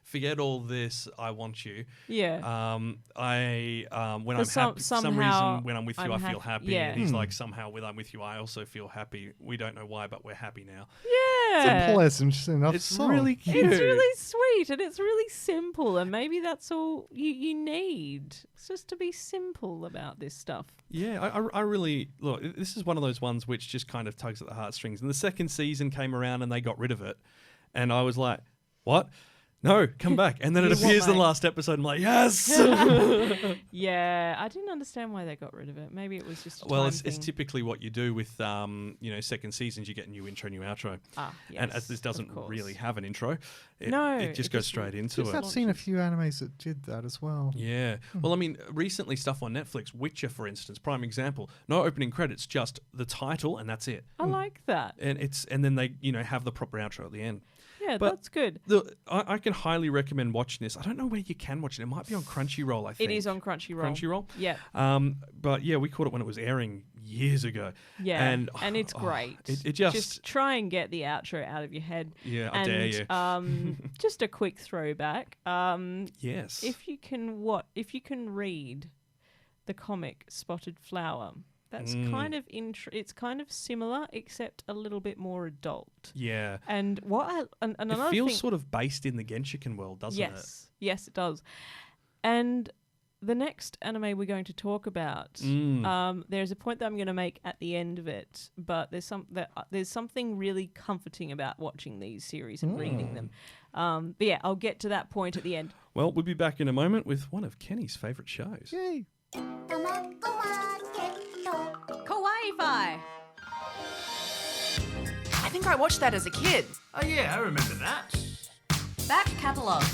Forget all this. I want you. Yeah. When I'm happy, some reason when I'm with you, I feel happy. Yeah. And he's like, somehow when I'm with you, I also feel happy. We don't know why, but we're happy now. Yeah. It's a pleasant enough It's song. really cute. It's really sweet, and it's really simple, and maybe that's all you need. It's just to be simple about this stuff. Yeah, I really look. This is one of those ones which just kind of tugs at the heartstrings. And the second season came around, and they got rid of it, and I was like, what? No, come back. And then it appears in the last episode. I'm like, yes! Yeah, I didn't understand why they got rid of it. Maybe it was just it's typically what you do with, second seasons. You get a new intro, new outro. Yes, and as this doesn't really have an intro, it just goes straight into it. I've seen a few animes that did that as well. Yeah. Well, I mean, recently stuff on Netflix, Witcher, for instance, prime example. No opening credits, just the title, and that's it. I like that. And then they, have the proper outro at the end. Yeah, But that's good. I can highly recommend watching this. I don't know where you can watch it. It might be on Crunchyroll, I think. It is on Crunchyroll. Crunchyroll? Yeah. But yeah, we caught it when it was airing years ago. Yeah, and it's great. It just try and get the outro out of your head. Yeah, I dare you. Just a quick throwback. Yes. If you can read the comic Spotted Flower, that's kind of it's kind of similar except a little bit more adult. Yeah. And another it feels thing, sort of based in the Genshiken world, doesn't it? Yes, it does. And the next anime we're going to talk about, there's a point that I'm going to make at the end of it, but there's something really comforting about watching these series and reading them. But yeah, I'll get to that point at the end. Well, we'll be back in a moment with one of Kenny's favourite shows. Yay! Kawaii-Fi. I think I watched that as a kid. Oh yeah, I remember that. Back Catalogue.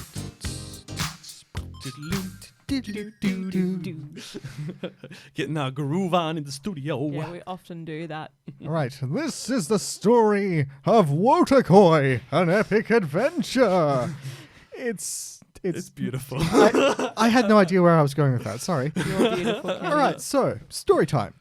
Getting our groove on in the studio. Yeah, we often do that. All right, this is the story of Wotakoi, an epic adventure. It's beautiful. I had no idea where I was going with that. Sorry. You're beautiful. Kenny. All right, so story time.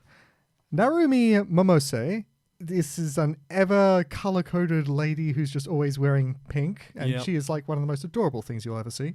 Narumi Momose. This is an ever color-coded lady who's just always wearing pink, and she is like one of the most adorable things you'll ever see.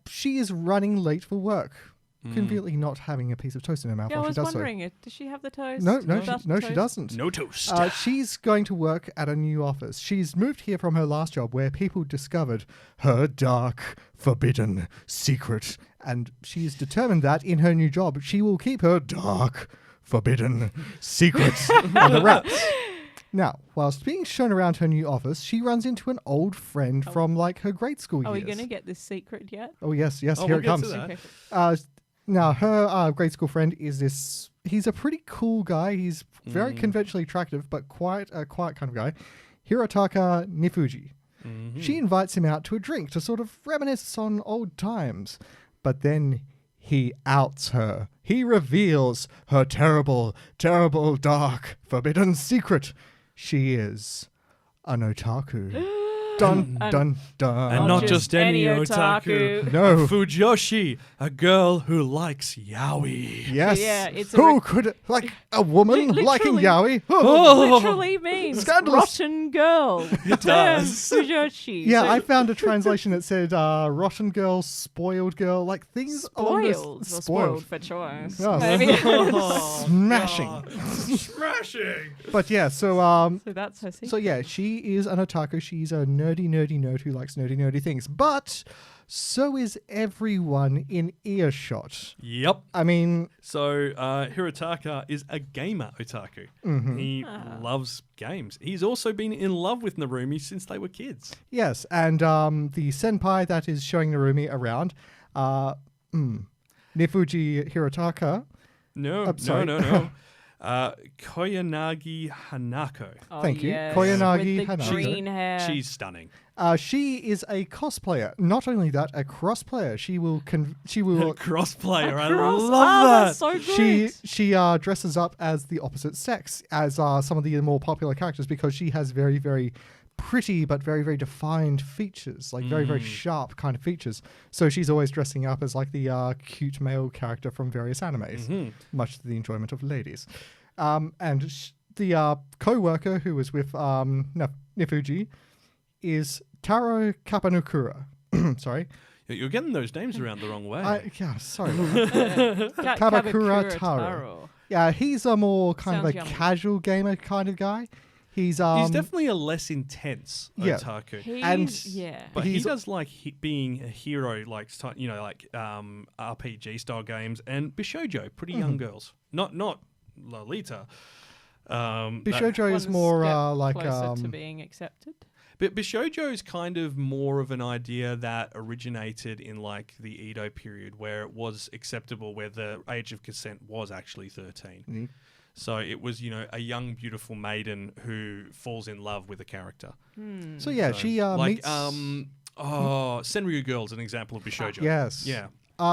She is running late for work, conveniently not having a piece of toast in her mouth. Yeah, I while was she does wondering, does she have the toast? No, Toast? she doesn't. No toast. She's going to work at a new office. She's moved here from her last job where people discovered her dark, forbidden secret. And she's determined that in her new job, she will keep her dark, forbidden secret under wraps. Now, whilst being shown around her new office, she runs into an old friend from like her grade school years. Are we going to get this secret yet? Oh, yes, here we'll it comes. get to that. Okay. Now, her grade school friend is this... He's a pretty cool guy. He's very conventionally attractive, but quite a quiet kind of guy. Hirotaka Nifuji. Mm-hmm. She invites him out to a drink to sort of reminisce on old times. But then he outs her. He reveals her terrible, terrible, dark, forbidden secret. She is an otaku. Dun, dun, dun. And not just any otaku. No. Fujoshi, a girl who likes yaoi. Yes. Yeah, it's who could like a woman liking yaoi? Literally means Scandalous. rotten girl. It does. Fujoshi. Yeah, I found a translation that said rotten girl, spoiled girl, like things spoiled. Spoiled for choice. Yeah. Maybe. Smashing. Smashing. But yeah, so So that's her secret. so yeah, she is an otaku. She's a nerdy nerd who likes nerdy things. But so is everyone in earshot. Yep. I mean, So Hirotaka is a gamer otaku. He loves games. He's also been in love with Narumi since they were kids. yes, and the senpai that is showing Narumi around, Nifuji Hirotaka. No. Koyanagi Hanako. Oh, Thank you. yes. Koyanagi With the Hanako. green hair. She's stunning. She is a cosplayer. Not only that, a cross player. She will Cross player. I Cross- love that. That's so good. She dresses up as the opposite sex as some of the more popular characters because she has very, very pretty but very, very defined features, like very, very sharp kind of features. So she's always dressing up as like the cute male character from various animes, much to the enjoyment of ladies. And the co-worker who was with Nifuji is Taro Kapanukura. Sorry. You're getting those names around the wrong way. Sorry. Kabakura Taro. Yeah, he's a more kind Sounds of a yummy. casual gamer kind of guy. He's definitely a less intense yeah. otaku. But He does like being a hero, like RPG style games and Bishoujo, pretty young girls. Not Lolita. Bishoujo is more like closer to being accepted. But Bishoujo is kind of more of an idea that originated in like the Edo period, where it was acceptable, where the age of consent was actually 13. So it was, a young, beautiful maiden who falls in love with a character. So yeah, she meets... Senryu Girl's an example of Bishoujo. Yes. Yeah.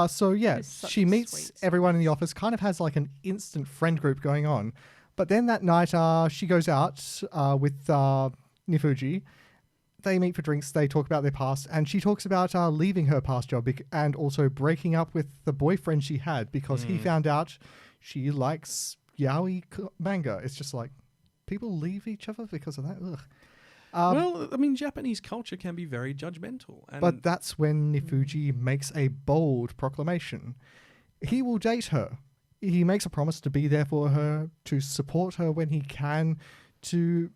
So yeah, It's such she a meets sweet everyone in the office, kind of has like an instant friend group going on. But then that night, she goes out with Nifuji. they meet for drinks, they talk about their past, and she talks about leaving her past job and also breaking up with the boyfriend she had because he found out she likes yaoi manga. It's just like, people leave each other because of that? Ugh. Well, I mean, Japanese culture can be very judgmental. But that's when Nifuji makes a bold proclamation. He will date her. He makes a promise to be there for her, to support her when he can, to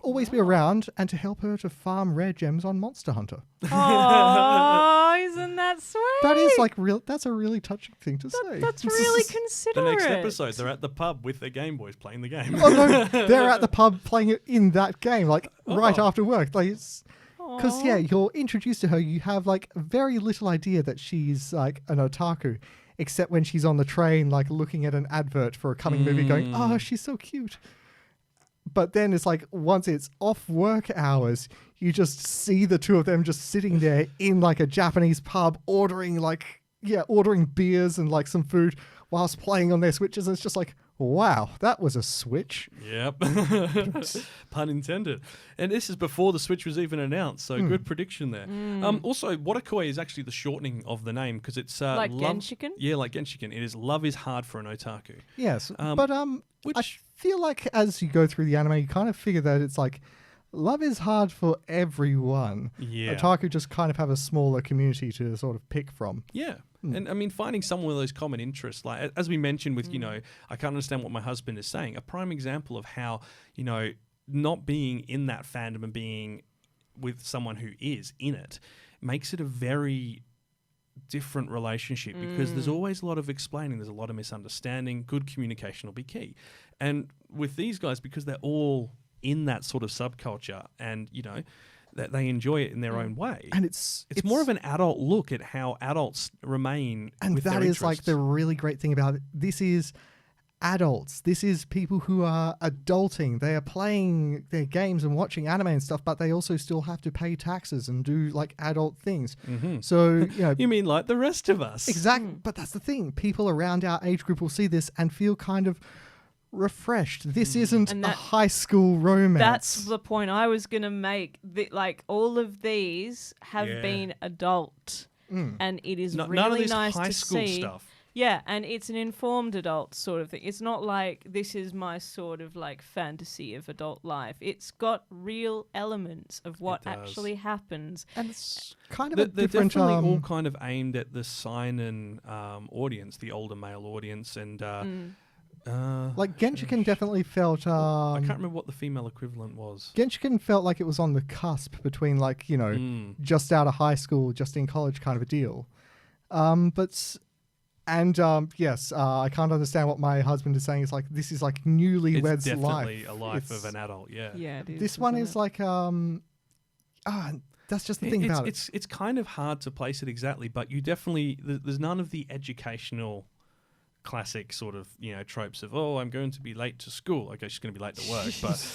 always be around, and to help her to farm rare gems on Monster Hunter. Oh, isn't that sweet? That is like that's a really touching thing to say. That's really considerate. The next episode, they're at the pub with their Game Boys playing the game. Oh no, they're at the pub playing it in that game, like right after work. Like, because you're introduced to her, you have like very little idea that she's like an otaku, except when she's on the train, like looking at an advert for a coming movie, going, "Oh, she's so cute." But then it's like, once it's off work hours, you just see the two of them just sitting there in like a Japanese pub ordering beers and like some food whilst playing on their Switches. And it's just like, wow, that was a Switch. Yep. Pun intended. And this is before the Switch was even announced, so good prediction there. Also, Wotakoi is actually the shortening of the name because it's... like Genshiken? Yeah, like Genshiken. It is Love is Hard for an Otaku. Yes, but I feel like as you go through the anime, you kind of figure that it's like, love is hard for everyone. Yeah. Otaku just kind of have a smaller community to sort of pick from. Yeah. And I mean, finding someone with those common interests, like as we mentioned with, I can't understand what my husband is saying, a prime example of how, not being in that fandom and being with someone who is in it makes it a very different relationship because there's always a lot of explaining, there's a lot of misunderstanding, good communication will be key. And with these guys, because they're all in that sort of subculture and, that they enjoy it in their own way. And it's more of an adult look at how adults remain and with their that is interests. like the really great thing about it. This is adults. This is people who are adulting. They are playing their games and watching anime and stuff, but they also still have to pay taxes and do like adult things. So, You mean like the rest of us? Exactly. But that's the thing. People around our age group will see this and feel kind of refreshed. This isn't a high school romance. That's the point I was going to make. Like, all of these have been adult. And it is None of really this nice high to school see. stuff. Yeah, and it's an informed adult sort of thing. It's not like this is my sort of like fantasy of adult life. It's got real elements of what actually happens. And it's kind of a They're different... definitely all kind of aimed at the seinen audience, the older male audience, and like Genshiken definitely felt... I can't remember what the female equivalent was. Genshiken felt like it was on the cusp between like, just out of high school, just in college kind of a deal. Yes, I can't understand what my husband is saying. It's like, this is like newlyweds' life. It's definitely a life of an adult, yeah. Yeah, it is. This one is like, that's just the thing about it. It's kind of hard to place it exactly, but you definitely, there's none of the educational classic sort of, tropes of, I'm going to be late to school. Okay, she's going to be late to work, but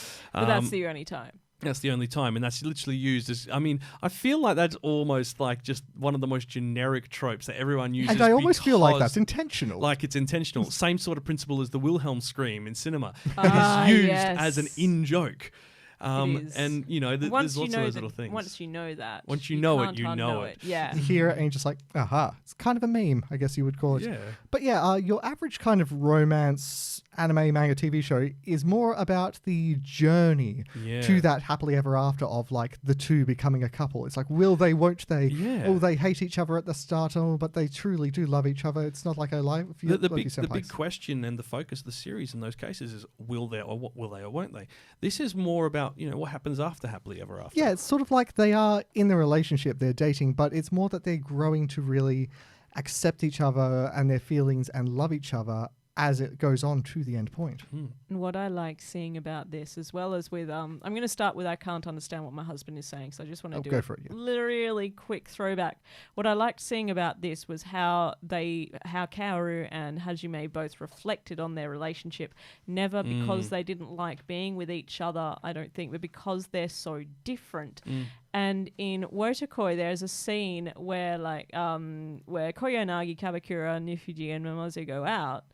that's the only time. That's the only time, and that's literally used as... I mean, I feel like that's almost like just one of the most generic tropes that everyone uses. And I almost feel like that's intentional. Like it's intentional. Same sort of principle as the Wilhelm scream in cinema. It is used as an in-joke. And, there's lots of those little things. Once you know that. Once you know it, you know it. Yeah. You hear it and you're just like, aha. It's kind of a meme, I guess you would call it. Yeah. But your average kind of romance anime, manga, TV show is more about the journey to that happily ever after of like the two becoming a couple. It's like, will they, won't they? Yeah. Oh, they hate each other at the start, but they truly do love each other. It's not like a life. The big question and the focus of the series in those cases is will they or won't they? This is more about, what happens after happily ever after. Yeah, it's sort of like they are in the relationship, they're dating, but it's more that they're growing to really accept each other and their feelings and love each other as it goes on to the end point. And what I like seeing about this, as well as with, I'm going to start with I can't understand what my husband is saying, so I just want to do a really quick throwback. What I liked seeing about this was how Kaoru and Hajime both reflected on their relationship, never because they didn't like being with each other, I don't think, but because they're so different. And in Wotakoi, there's a scene where where Koyanagi, Kabakura, Nifuji, and Momose go out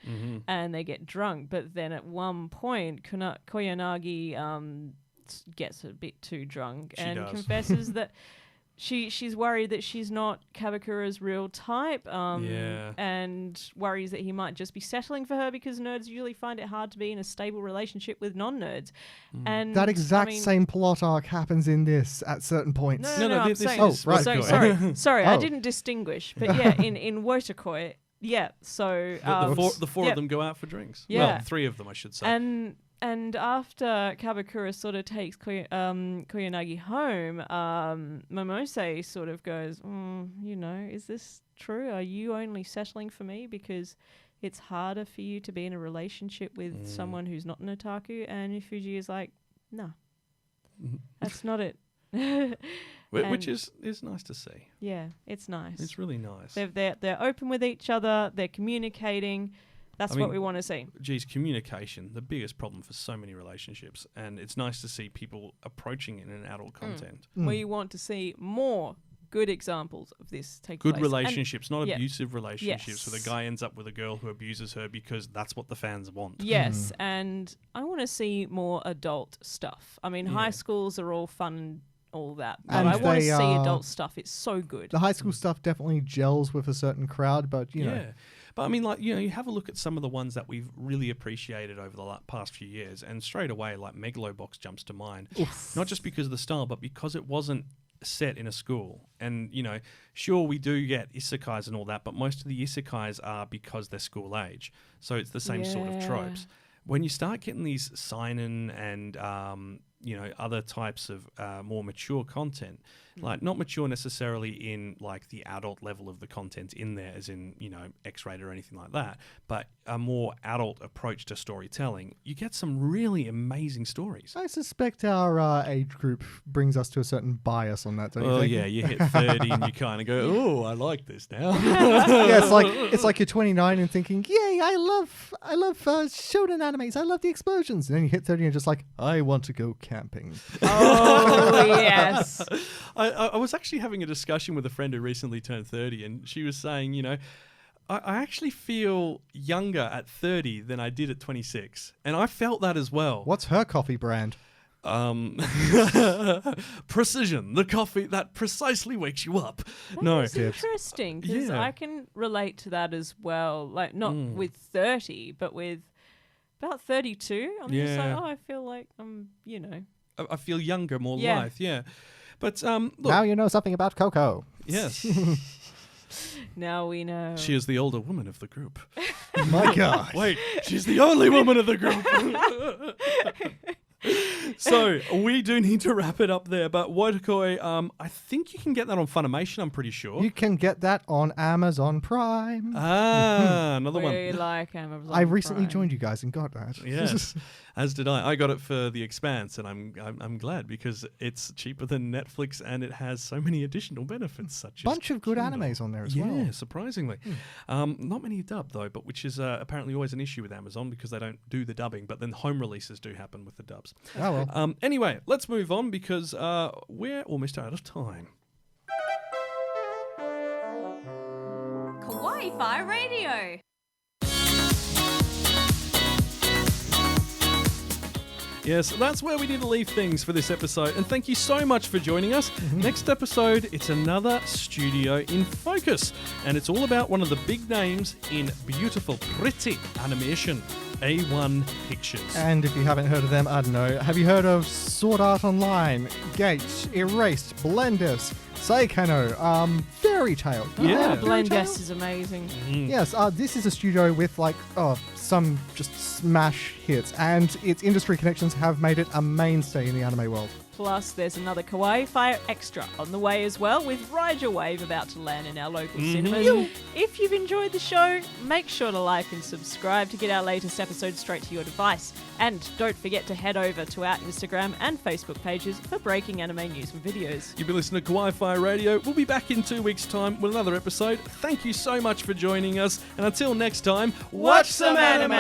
and they get drunk. But then at one point, Koyanagi gets a bit too drunk She and does. confesses that she's worried that she's not Kabakura's real type, and worries that he might just be settling for her because nerds usually find it hard to be in a stable relationship with non-nerds. And that exact same plot arc happens in this at certain points. No, I'm this saying, is right. sorry, I didn't distinguish, but yeah, in Wotakoi, so the four of them go out for drinks. Yeah. Well, 3 of them, I should say. And after Kabakura sort of takes Koyanagi home, Momose sort of goes, is this true? Are you only settling for me because it's harder for you to be in a relationship with someone who's not an otaku? And Fuji is like, no, that's not it. Which is nice to see. Yeah, it's nice. It's really nice. They're open with each other. They're communicating. That's what we want to see. Geez, communication, the biggest problem for so many relationships. And it's nice to see people approaching it in an adult content. We want to see more good examples of this take place. Good relationships, not abusive relationships Yes. where the guy ends up with a girl who abuses her because that's what the fans want. Yes, and I want to see more adult stuff. I mean, high schools are all fun and all that, but And I want to they, see adult stuff. It's so good. The high school stuff definitely gels with a certain crowd, but you know. But I mean, like, you have a look at some of the ones that we've really appreciated over the past few years, and straight away, like Megalobox jumps to mind. Not just because of the style, but because it wasn't set in a school. And, sure, we do get isekais and all that, but most of the isekais are because they're school age. So it's the same sort of tropes. When you start getting these seinen and, other types of more mature content, like not mature necessarily in like the adult level of the content in there, as in, X-rated or anything like that, but a more adult approach to storytelling, you get some really amazing stories. I suspect our age group brings us to a certain bias on that, don't you think? Yeah, you hit 30 and you kind of go, oh, I like this now. Yeah, it's like you're 29 and thinking, yay, I love shonen animes, I love the explosions. And then you hit 30 and you're just like, I want to go camping. Oh, yes. I was actually having a discussion with a friend who recently turned 30, and she was saying, I actually feel younger at 30 than I did at 26. And I felt that as well. What's her coffee brand? Precision, the coffee that precisely wakes you up. That's interesting, because Yeah. I can relate to that as well. Like, not with 30, but with about 32. I'm just like, I feel like I'm, I feel younger, more Yeah. lithe, yeah. But look, Now you know something about Coco. yes, Now we know. she is the older woman of the group. My God. Wait, she's the only woman of the group. So we do need to wrap it up there. But Wotakoi, I think you can get that on Funimation, I'm pretty sure. You can get that on Amazon Prime. Another one. We like Amazon I recently Prime. joined you guys and got that. Yes, as did I. I got it for The Expanse, and I'm glad because it's cheaper than Netflix, and it has so many additional benefits, such as Bunch of good Kindle. animes on there as Yeah, well. surprisingly. Not many dubbed though, but which is apparently always an issue with Amazon because they don't do the dubbing, but then home releases do happen with the dubs. Oh well. Anyway, let's move on because we're almost out of time. Kawaii-Fi Radio. Yes, that's where we need to leave things for this episode. And thank you so much for joining us. Next episode, it's another studio in focus. And it's all about one of the big names in beautiful, pretty animation, A1 Pictures. And if you haven't heard of them, I don't know. Have you heard of Sword Art Online, Gate, Erased, Blendis, Saikano, Fairy Tail? Yeah. Blendis is amazing. Yes, this is a studio with some just smash hits, and its industry connections have made it a mainstay in the anime world. Plus, there's another Kawaii-Fi Extra on the way as well, with Ride Your Wave about to land in our local cinemas. If you've enjoyed the show, make sure to like and subscribe to get our latest episodes straight to your device. And don't forget to head over to our Instagram and Facebook pages for breaking anime news and videos. You've been listening to Kawaii-Fi Radio. We'll be back in 2 weeks' time with another episode. Thank you so much for joining us. And until next time, watch some anime!